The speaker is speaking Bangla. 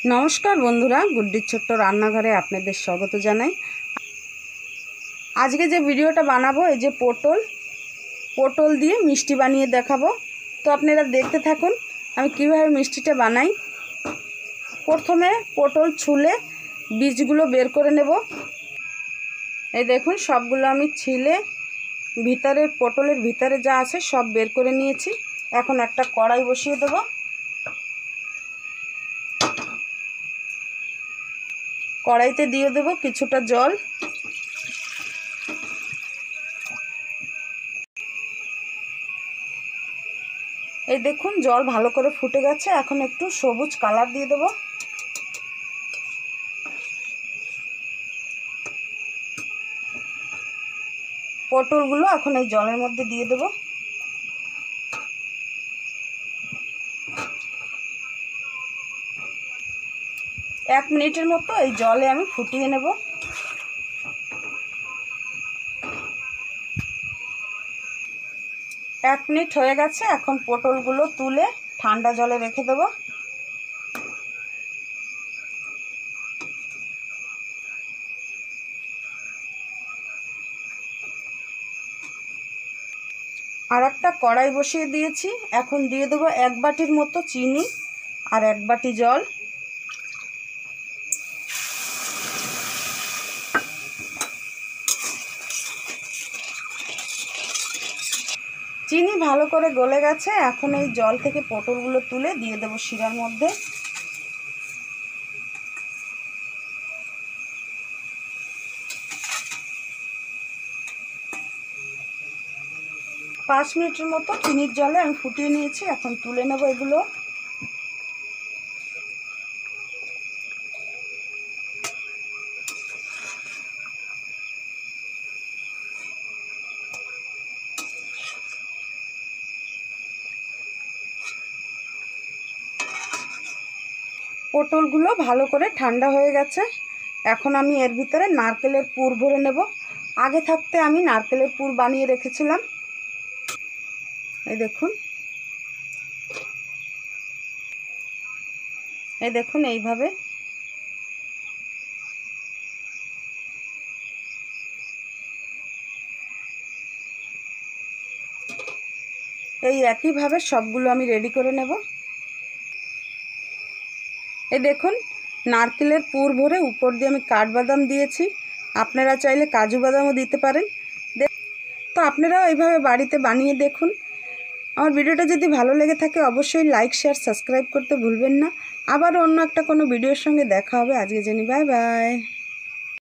नमस्कार बंधुरा गुड्डिर छोट्ट रान्नाघरे आपनादेर स्वागत जानाई। आज के जे भिडियोटा बानाबो एई जे पोटल दिए मिष्टि बानिये देखाबो। तो आपनारा देखते थाकुन आमि किभाबे मिष्टिटा बानाई। प्रथमे पोटल छुले बीजगुलो बेर करे नेब। এই দেখুন সবগুলো আমি ছিলে ভিতরের পটলের ভিতরে যা আছে সব বের করে নিয়েছি। এখন একটা কড়াই বসিয়ে দেব। কড়াইতে দিয়ে দেব কিছুটা জল। এই দেখুন জল ভালো করে ফুটে গেছে। এখন একটু সবুজ কালার দিয়ে দেব। পটলগুলো এখন এই জলের মধ্যে দিয়ে দেব। এক মিনিটের মতো এই জলে আমি ফুটিয়ে নেব। এক মিনিট হয়ে গেছে। এখন পটলগুলো তুলে ঠান্ডা জলে রেখে দেব। আর একটা কড়াই বসিয়ে দিয়েছি। এখন দিয়ে দেব এক বাটির মতো চিনি আর এক বাটি জল। চিনি ভালো করে গলে গেছে। এখন এই জল থেকে পটলগুলো তুলে দিয়ে দেব শিরার মধ্যে। পাঁচ মিনিটের মতো চিনির জলে আমি ফুটিয়ে নিয়েছি। এখন তুলে নেব এগুলো। পটলগুলো ভালো করে ঠান্ডা হয়ে গেছে। এখন আমি এর ভিতরে নারকেলের পুর ভরে নেব। আগে থাকতে আমি নারকেলের পুর বানিয়ে রেখেছিলাম। এই দেখুন, এইভাবে এই একইভাবে সবগুলো আমি রেডি করে নেব। এই দেখুন নারকেলের পুর ভরে উপর দিয়ে আমি কাঠবাদাম দিয়েছি। আপনারা চাইলে কাজু বাদামও দিতে পারেন। তো আপনারাও এইভাবে বাড়িতে বানিয়ে দেখুন। আমার ভিডিওটা যদি ভালো লেগে থাকে অবশ্যই লাইক শেয়ার সাবস্ক্রাইব করতে ভুলবেন না। আবার অন্য একটা কোনো ভিডিওর সঙ্গে দেখা হবে। আজকে জানি বাই বাই।